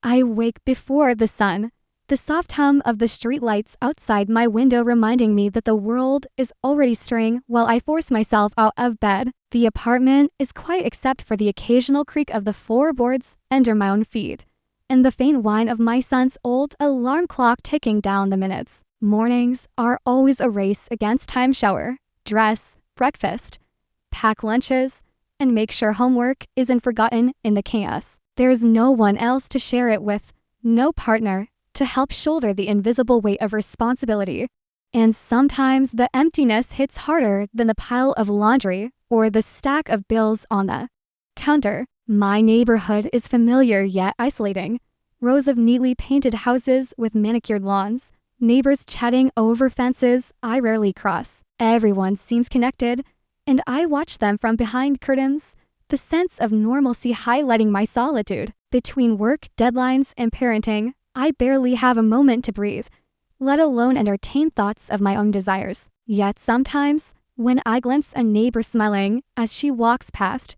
I wake before the sun, the soft hum of the streetlights outside my window reminding me that the world is already stirring while I force myself out of bed. The apartment is quiet except for the occasional creak of the floorboards under my own feet, and the faint whine of my son's old alarm clock ticking down the minutes. Mornings are always a race against time. Shower, dress, breakfast, pack lunches, and make sure homework isn't forgotten in the chaos. There's no one else to share it with, no partner to help shoulder the invisible weight of responsibility. And sometimes the emptiness hits harder than the pile of laundry or the stack of bills on the counter. My neighborhood is familiar yet isolating. Rows of neatly painted houses with manicured lawns, neighbors chatting over fences I rarely cross. Everyone seems connected, and I watch them from behind curtains, the sense of normalcy highlighting my solitude. Between work, deadlines, and parenting, I barely have a moment to breathe, let alone entertain thoughts of my own desires. Yet sometimes, when I glimpse a neighbor smiling as she walks past,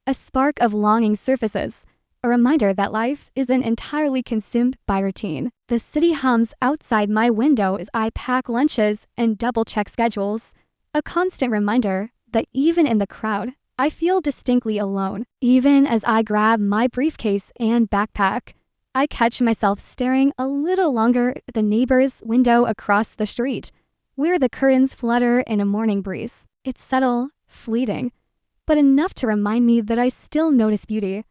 a spark of longing surfaces, a reminder that life isn't entirely consumed by routine. The city hums outside my window as I pack lunches and double-check schedules, a constant reminder that even in the crowd, I feel distinctly alone. Even as I grab my briefcase and backpack, I catch myself staring a little longer at the neighbor's window across the street, where the curtains flutter in a morning breeze. It's subtle, fleeting, but enough to remind me that I still notice beauty.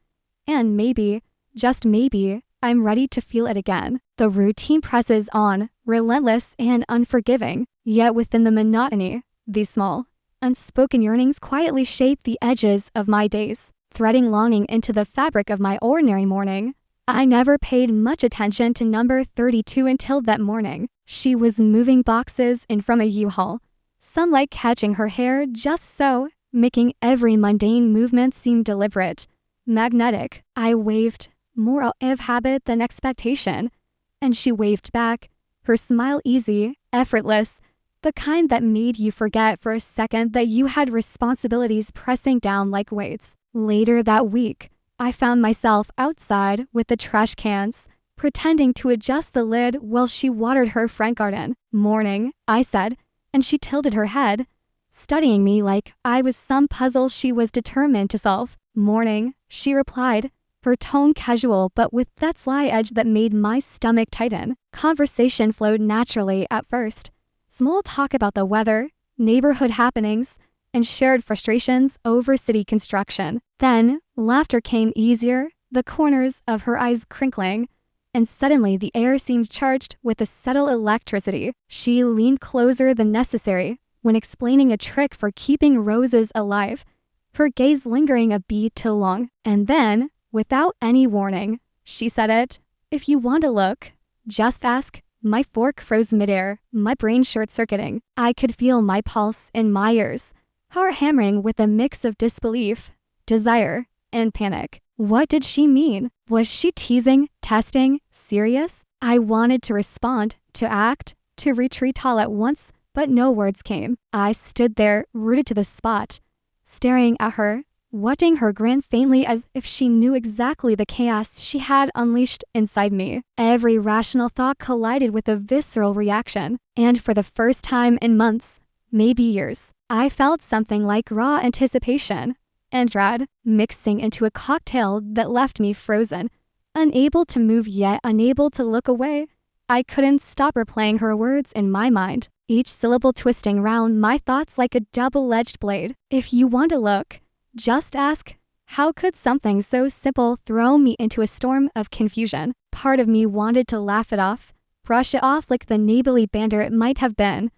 And maybe, just maybe, I'm ready to feel it again. The routine presses on, relentless and unforgiving, yet within the monotony, these small, unspoken yearnings quietly shape the edges of my days, threading longing into the fabric of my ordinary morning. I never paid much attention to number 32 until that morning. She was moving boxes in from a U-Haul, sunlight catching her hair just so, making every mundane movement seem deliberate, magnetic. I waved, more out of habit than expectation, and she waved back, her smile easy, effortless, the kind that made you forget for a second that you had responsibilities pressing down like weights. Later that week, I found myself outside with the trash cans, pretending to adjust the lid while she watered her front garden. "Morning," I said, and she tilted her head, studying me like I was some puzzle she was determined to solve. "Morning," she replied, her tone casual but with that sly edge that made my stomach tighten. Conversation flowed naturally at first. Small talk about the weather, neighborhood happenings, and shared frustrations over city construction. Then, laughter came easier, the corners of her eyes crinkling, and suddenly the air seemed charged with a subtle electricity. She leaned closer than necessary when explaining a trick for keeping roses alive, her gaze lingering a beat too long. And then, without any warning, she said it. "If you want to look, just ask." My fork froze midair, my brain short-circuiting. I could feel my pulse in my ears, heart hammering with a mix of disbelief, desire, and panic. What did she mean? Was she teasing, testing, serious? I wanted to respond, to act, to retreat all at once, but no words came. I stood there, rooted to the spot, staring at her, watching her grin faintly as if she knew exactly the chaos she had unleashed inside me. Every rational thought collided with a visceral reaction, and for the first time in months, maybe years, I felt something like raw anticipation and dread mixing into a cocktail that left me frozen, unable to move yet unable to look away. I couldn't stop replaying her words in my mind, each syllable twisting round my thoughts like a double-edged blade. "If you want to look, just ask." How could something so simple throw me into a storm of confusion? Part of me wanted to laugh it off, brush it off like the neighborly banter it might have been,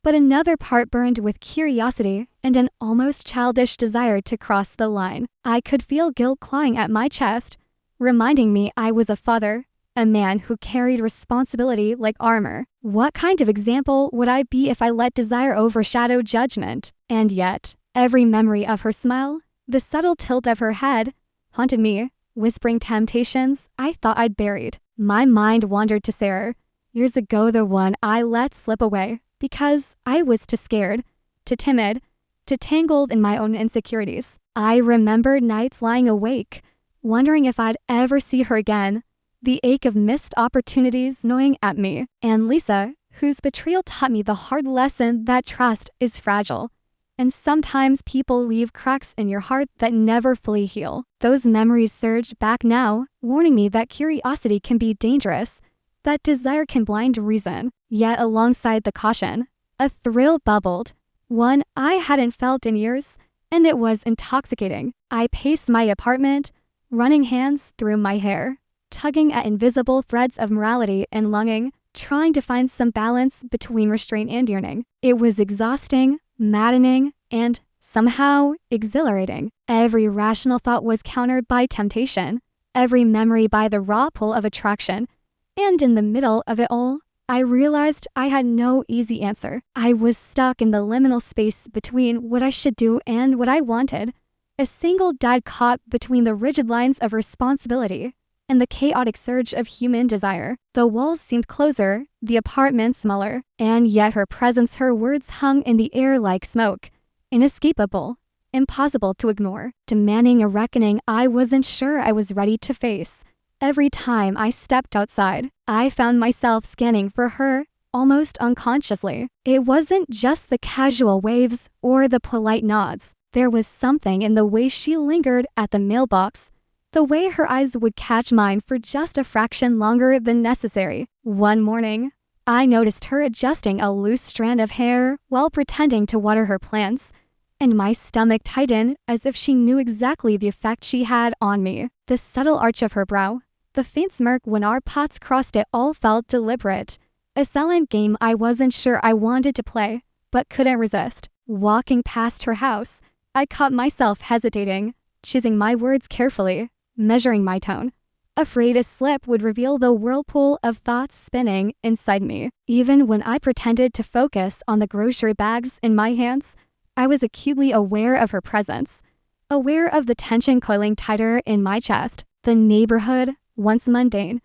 but another part burned with curiosity and an almost childish desire to cross the line. I could feel guilt clawing at my chest, reminding me I was a father, a man who carried responsibility like armor. What kind of example would I be if I let desire overshadow judgment? And yet, every memory of her smile, the subtle tilt of her head, haunted me, whispering temptations I thought I'd buried. My mind wandered to Sarah, years ago, the one I let slip away because I was too scared, too timid, too tangled in my own insecurities. I remembered nights lying awake, wondering if I'd ever see her again, the ache of missed opportunities gnawing at me, and Lisa, whose betrayal taught me the hard lesson that trust is fragile. And sometimes people leave cracks in your heart that never fully heal. Those memories surged back now, warning me that curiosity can be dangerous, that desire can blind reason. Yet alongside the caution, a thrill bubbled, one I hadn't felt in years, and it was intoxicating. I paced my apartment, running hands through my hair, tugging at invisible threads of morality and longing, trying to find some balance between restraint and yearning. It was exhausting, maddening, and somehow exhilarating. Every rational thought was countered by temptation, every memory by the raw pull of attraction. And in the middle of it all, I realized I had no easy answer. I was stuck in the liminal space between what I should do and what I wanted, a single dead caught between the rigid lines of responsibility and the chaotic surge of human desire. The walls seemed closer, the apartment smaller, and yet her presence, her words hung in the air like smoke, inescapable, impossible to ignore, demanding a reckoning I wasn't sure I was ready to face. Every time I stepped outside, I found myself scanning for her, almost unconsciously. It wasn't just the casual waves or the polite nods. There was something in the way she lingered at the mailbox, the way her eyes would catch mine for just a fraction longer than necessary. One morning, I noticed her adjusting a loose strand of hair while pretending to water her plants, and my stomach tightened as if she knew exactly the effect she had on me. The subtle arch of her brow, the faint smirk when our paths crossed, it all felt deliberate. A silent game I wasn't sure I wanted to play, but couldn't resist. Walking past her house, I caught myself hesitating, choosing my words carefully, measuring my tone, afraid a slip would reveal the whirlpool of thoughts spinning inside me. Even when I pretended to focus on the grocery bags in my hands, I was acutely aware of her presence, aware of the tension coiling tighter in my chest. The neighborhood, once mundane,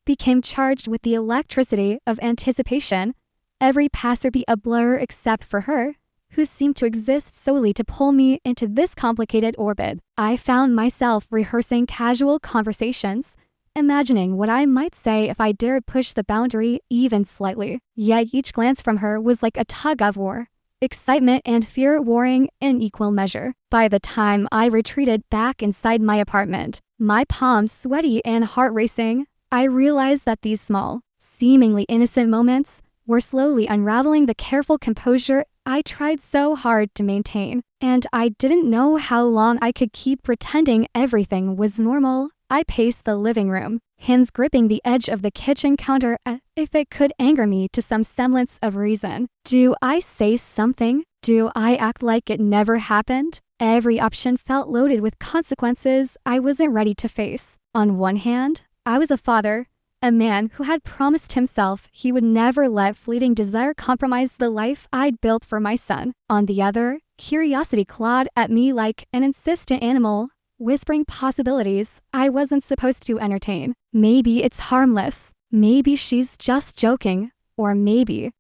became charged with the electricity of anticipation, every passerby a blur except for her, who seemed to exist solely to pull me into this complicated orbit. I found myself rehearsing casual conversations, imagining what I might say if I dared push the boundary even slightly. Yet each glance from her was like a tug of war, excitement and fear warring in equal measure. By the time I retreated back inside my apartment, my palms sweaty and heart racing, I realized that these small, seemingly innocent moments were slowly unraveling the careful composure I tried so hard to maintain. And I didn't know how long I could keep pretending everything was normal. I paced the living room, hands gripping the edge of the kitchen counter as if it could anger me to some semblance of reason. Do I say something? Do I act like it never happened? Every option felt loaded with consequences I wasn't ready to face. On one hand, I was a father, a man who had promised himself he would never let fleeting desire compromise the life I'd built for my son. On the other, curiosity clawed at me like an insistent animal, whispering possibilities I wasn't supposed to entertain. Maybe it's harmless. Maybe she's just joking. Or maybe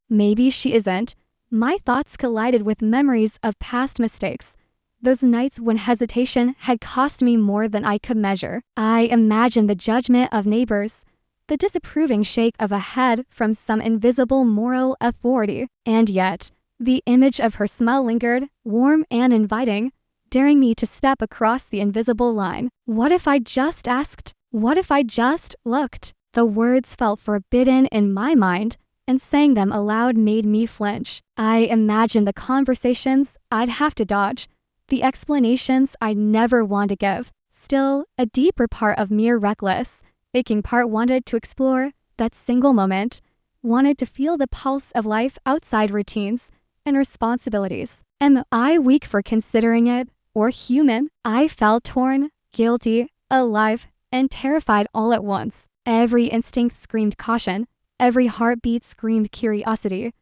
she isn't. My thoughts collided with memories of past mistakes. Those nights when hesitation had cost me more than I could measure. I imagined the judgment of neighbors, the disapproving shake of a head from some invisible moral authority. And yet, the image of her smile lingered, warm and inviting, daring me to step across the invisible line. What if I just asked? What if I just looked? The words felt forbidden in my mind, and saying them aloud made me flinch. I imagined the conversations I'd have to dodge, the explanations I'd never want to give. Still, a deeper part of me, reckless, aching part, wanted to explore that single moment, wanted to feel the pulse of life outside routines and responsibilities. Am I weak for considering it, or human? I felt torn, guilty, alive, and terrified all at once. Every instinct screamed caution, every heartbeat screamed curiosity,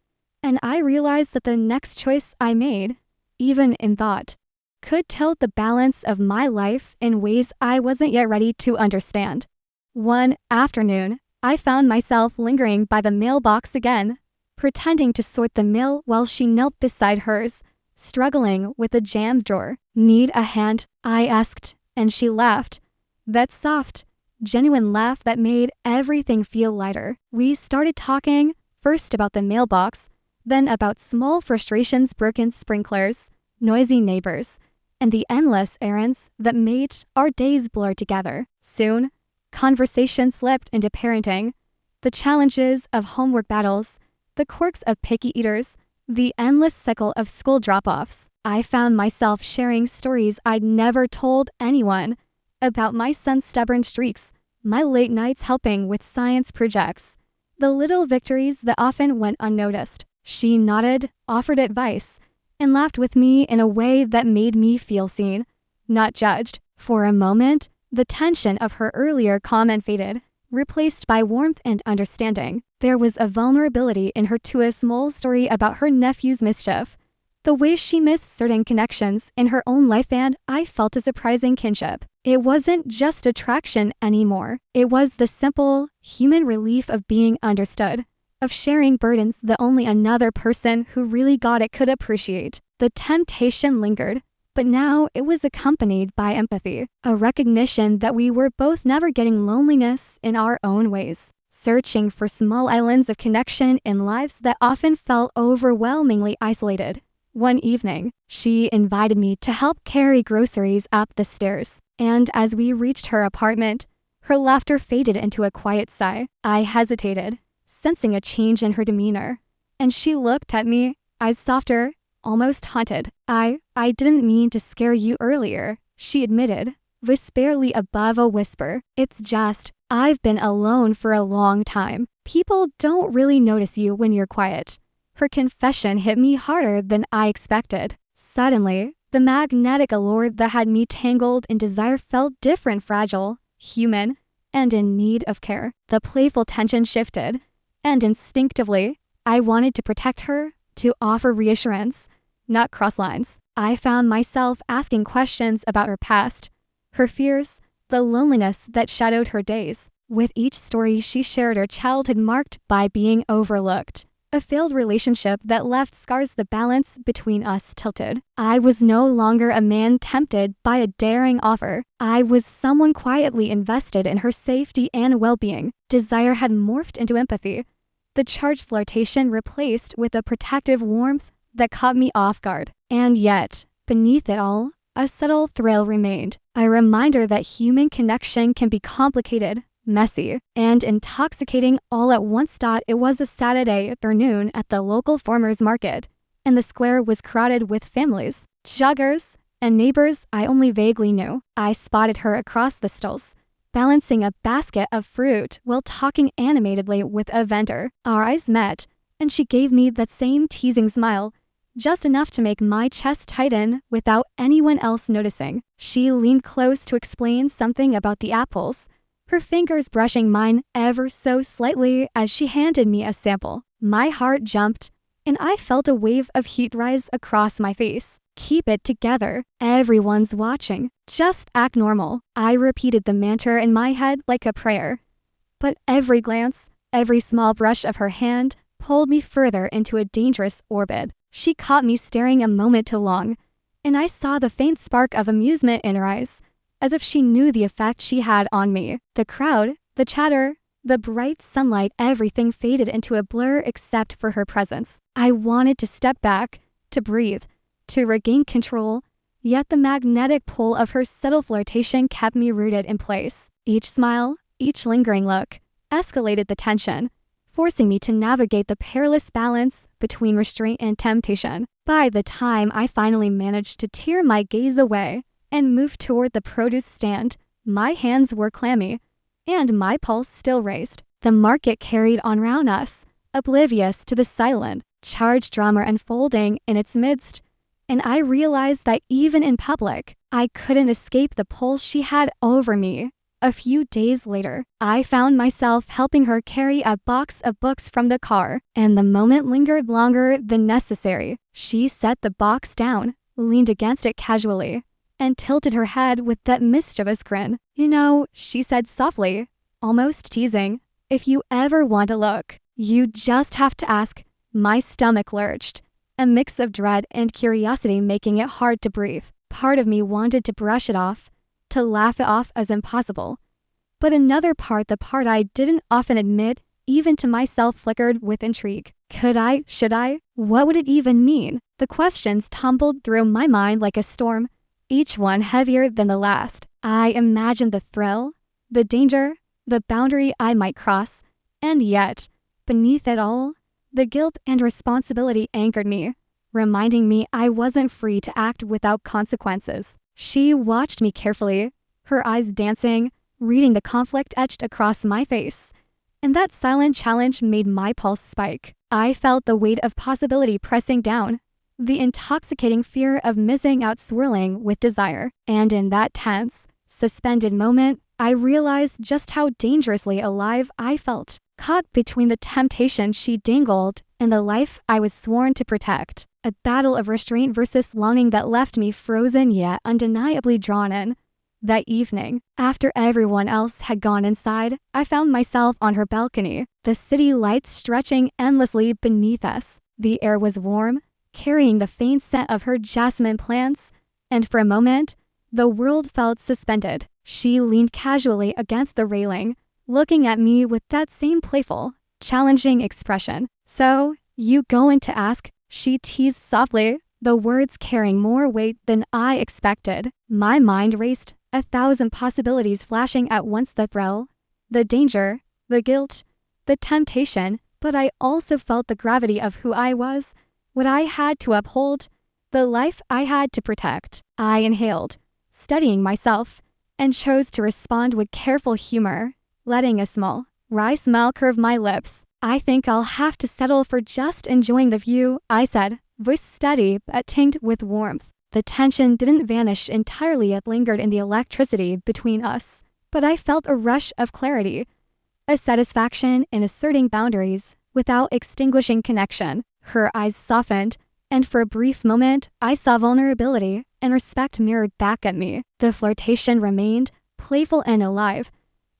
and I realized that the next choice I made, even in thought, could tilt the balance of my life in ways I wasn't yet ready to understand. One afternoon, I found myself lingering by the mailbox again, pretending to sort the mail while she knelt beside hers, struggling with a jammed drawer. "Need a hand?" I asked, and she laughed. That soft, genuine laugh that made everything feel lighter. We started talking, first about the mailbox, then about small frustrations, broken sprinklers, noisy neighbors, and the endless errands that made our days blur together. Soon, conversation slipped into parenting, the challenges of homework battles, the quirks of picky eaters, the endless cycle of school drop-offs. I found myself sharing stories I'd never told anyone about my son's stubborn streaks, my late nights helping with science projects, the little victories that often went unnoticed. She nodded, offered advice, and laughed with me in a way that made me feel seen, not judged. For a moment, the tension of her earlier comment faded, replaced by warmth and understanding. There was a vulnerability in her to a small story about her nephew's mischief, the way she missed certain connections in her own life, and I felt a surprising kinship. It wasn't just attraction anymore. It was the simple, human relief of being understood, of sharing burdens that only another person who really got it could appreciate. The temptation lingered, but now it was accompanied by empathy, a recognition that we were both navigating loneliness in our own ways, searching for small islands of connection in lives that often felt overwhelmingly isolated. One evening, she invited me to help carry groceries up the stairs, and as we reached her apartment, her laughter faded into a quiet sigh. I hesitated, sensing a change in her demeanor, and she looked at me, eyes softer, almost haunted. I didn't mean to scare you earlier, she admitted, voice barely above a whisper. It's just, I've been alone for a long time. People don't really notice you when you're quiet. Her confession hit me harder than I expected. Suddenly, the magnetic allure that had me tangled in desire felt different, fragile, human, and in need of care. The playful tension shifted, and instinctively, I wanted to protect her, to offer reassurance, not cross lines. I found myself asking questions about her past, her fears, the loneliness that shadowed her days. With each story she shared, her childhood marked by being overlooked, a failed relationship that left scars. The balance between us tilted. I was no longer a man tempted by a daring offer. I was someone quietly invested in her safety and well-being. Desire had morphed into empathy, the charged flirtation replaced with a protective warmth that caught me off guard. And yet, beneath it all, a subtle thrill remained, a reminder that human connection can be complicated, messy, and intoxicating all at once. It was a Saturday afternoon at the local farmers market, and the square was crowded with families, joggers, and neighbors I only vaguely knew. I spotted her across the stalls, balancing a basket of fruit while talking animatedly with a vendor. Our eyes met, and she gave me that same teasing smile, just enough to make my chest tighten without anyone else noticing. She leaned close to explain something about the apples, her fingers brushing mine ever so slightly as she handed me a sample. My heart jumped, and I felt a wave of heat rise across my face. Keep it together. Everyone's watching. Just act normal. I repeated the mantra in my head like a prayer. But every glance, every small brush of her hand pulled me further into a dangerous orbit. She caught me staring a moment too long, and I saw the faint spark of amusement in her eyes, as if she knew the effect she had on me. The crowd, the chatter, the bright sunlight, everything faded into a blur except for her presence. I wanted to step back, to breathe, to regain control, yet the magnetic pull of her subtle flirtation kept me rooted in place. Each smile, each lingering look, escalated the tension, forcing me to navigate the perilous balance between restraint and temptation. By the time I finally managed to tear my gaze away and move toward the produce stand, my hands were clammy, and my pulse still raced. The market carried on round us, oblivious to the silent, charged drama unfolding in its midst, and I realized that even in public, I couldn't escape the pull she had over me. A few days later, I found myself helping her carry a box of books from the car, and the moment lingered longer than necessary. She set the box down, leaned against it casually, and tilted her head with that mischievous grin. You know, she said softly, almost teasing, if you ever want to look, you just have to ask. My stomach lurched, a mix of dread and curiosity making it hard to breathe. Part of me wanted to brush it off, to laugh it off as impossible, But another part, the part I didn't often admit, even to myself, flickered with intrigue. Could I? Should I? What would it even mean? The questions tumbled through my mind like a storm, each one heavier than the last. I imagined the thrill, the danger, the boundary I might cross, and yet, beneath it all, the guilt and responsibility anchored me, reminding me I wasn't free to act without consequences. She watched me carefully, her eyes dancing, reading the conflict etched across my face, and that silent challenge made my pulse spike. I felt the weight of possibility pressing down, the intoxicating fear of missing out swirling with desire. And in that tense, suspended moment, I realized just how dangerously alive I felt, caught between the temptation she dangled and the life I was sworn to protect. A battle of restraint versus longing that left me frozen yet undeniably drawn in. That evening, after everyone else had gone inside, I found myself on her balcony, the city lights stretching endlessly beneath us. The air was warm, carrying the faint scent of her jasmine plants, and for a moment, the world felt suspended. She leaned casually against the railing, looking at me with that same playful, challenging expression. "So, you going to ask?" she teased softly, the words carrying more weight than I expected. My mind raced, 1,000 possibilities flashing at once, the thrill, the danger, the guilt, the temptation, but I also felt the gravity of who I was, what I had to uphold, the life I had to protect. I inhaled, studying myself, and chose to respond with careful humor, letting a small, wry smile curve my lips. "I think I'll have to settle for just enjoying the view," I said, voice steady but tinged with warmth. The tension didn't vanish entirely, it lingered in the electricity between us, but I felt a rush of clarity, a satisfaction in asserting boundaries without extinguishing connection. Her eyes softened, and for a brief moment, I saw vulnerability and respect mirrored back at me. The flirtation remained, playful and alive,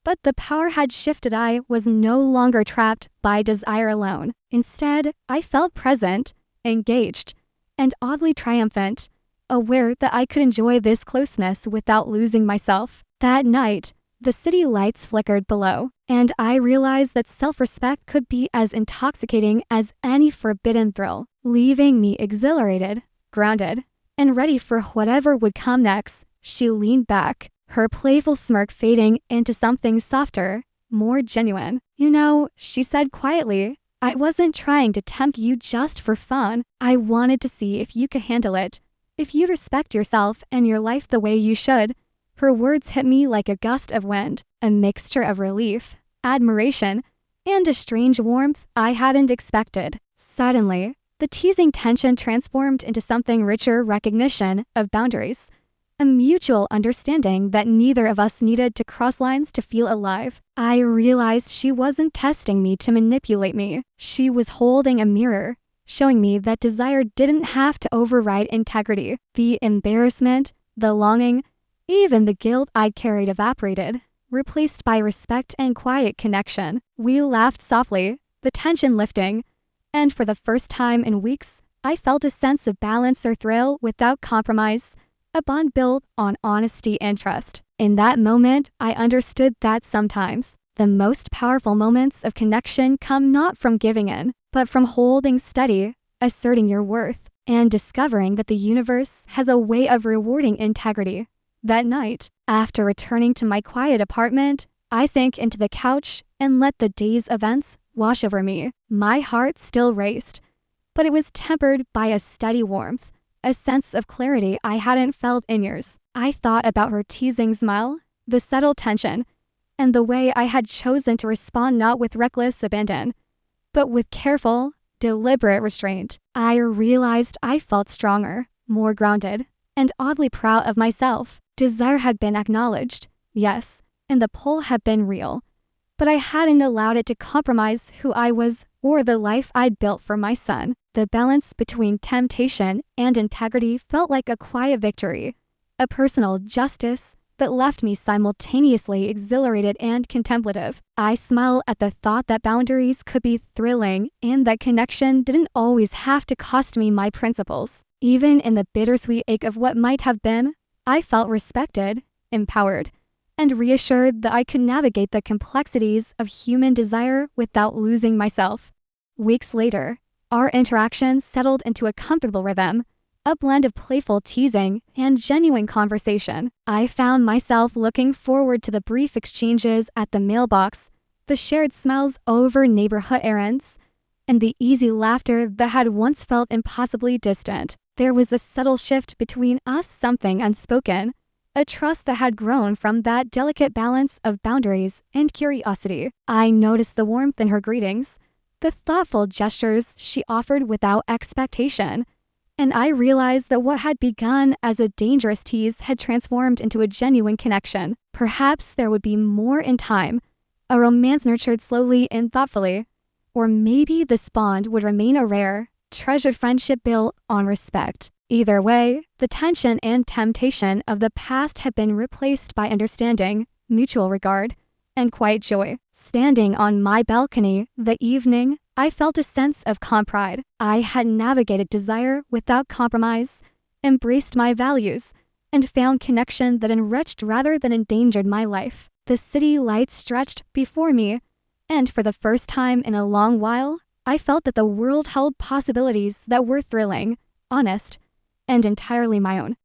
but the power had shifted. I was no longer trapped by desire alone. Instead, I felt present, engaged, and oddly triumphant, aware that I could enjoy this closeness without losing myself. That night, the city lights flickered below, and I realized that self-respect could be as intoxicating as any forbidden thrill, leaving me exhilarated, grounded, and ready for whatever would come next. She leaned back, her playful smirk fading into something softer, more genuine. "You know," she said quietly, "I wasn't trying to tempt you just for fun. I wanted to see if you could handle it, if you respect yourself and your life the way you should." Her words hit me like a gust of wind, a mixture of relief, admiration, and a strange warmth I hadn't expected. Suddenly, the teasing tension transformed into something richer: recognition of boundaries, a mutual understanding that neither of us needed to cross lines to feel alive. I realized she wasn't testing me to manipulate me. She was holding a mirror, showing me that desire didn't have to override integrity. The embarrassment, the longing, even the guilt I carried evaporated, replaced by respect and quiet connection. We laughed softly, the tension lifting, and for the first time in weeks, I felt a sense of balance or thrill without compromise, a bond built on honesty and trust. In that moment, I understood that sometimes the most powerful moments of connection come not from giving in, but from holding steady, asserting your worth, and discovering that the universe has a way of rewarding integrity. That night, after returning to my quiet apartment, I sank into the couch and let the day's events wash over me. My heart still raced, but it was tempered by a steady warmth, a sense of clarity I hadn't felt in years. I thought about her teasing smile, the subtle tension, and the way I had chosen to respond, not with reckless abandon, but with careful, deliberate restraint. I realized I felt stronger, more grounded, and oddly proud of myself. Desire had been acknowledged, yes, and the pull had been real, but I hadn't allowed it to compromise who I was or the life I'd built for my son. The balance between temptation and integrity felt like a quiet victory, a personal justice that left me simultaneously exhilarated and contemplative. I smiled at the thought that boundaries could be thrilling and that connection didn't always have to cost me my principles. Even in the bittersweet ache of what might have been, I felt respected, empowered, and reassured that I could navigate the complexities of human desire without losing myself. Weeks later, our interactions settled into a comfortable rhythm, a blend of playful teasing and genuine conversation. I found myself looking forward to the brief exchanges at the mailbox, the shared smiles over neighborhood errands, and the easy laughter that had once felt impossibly distant. There was a subtle shift between us, something unspoken, a trust that had grown from that delicate balance of boundaries and curiosity. I noticed the warmth in her greetings, the thoughtful gestures she offered without expectation, and I realized that what had begun as a dangerous tease had transformed into a genuine connection. Perhaps there would be more in time, a romance nurtured slowly and thoughtfully, or maybe this bond would remain a rare, treasured friendship built on respect. Either way, the tension and temptation of the past had been replaced by understanding, mutual regard, and quiet joy. Standing on my balcony that evening, I felt a sense of calm pride. I had navigated desire without compromise, embraced my values, and found connection that enriched rather than endangered my life. The city lights stretched before me, and for the first time in a long while, I felt that the world held possibilities that were thrilling, honest, and entirely my own.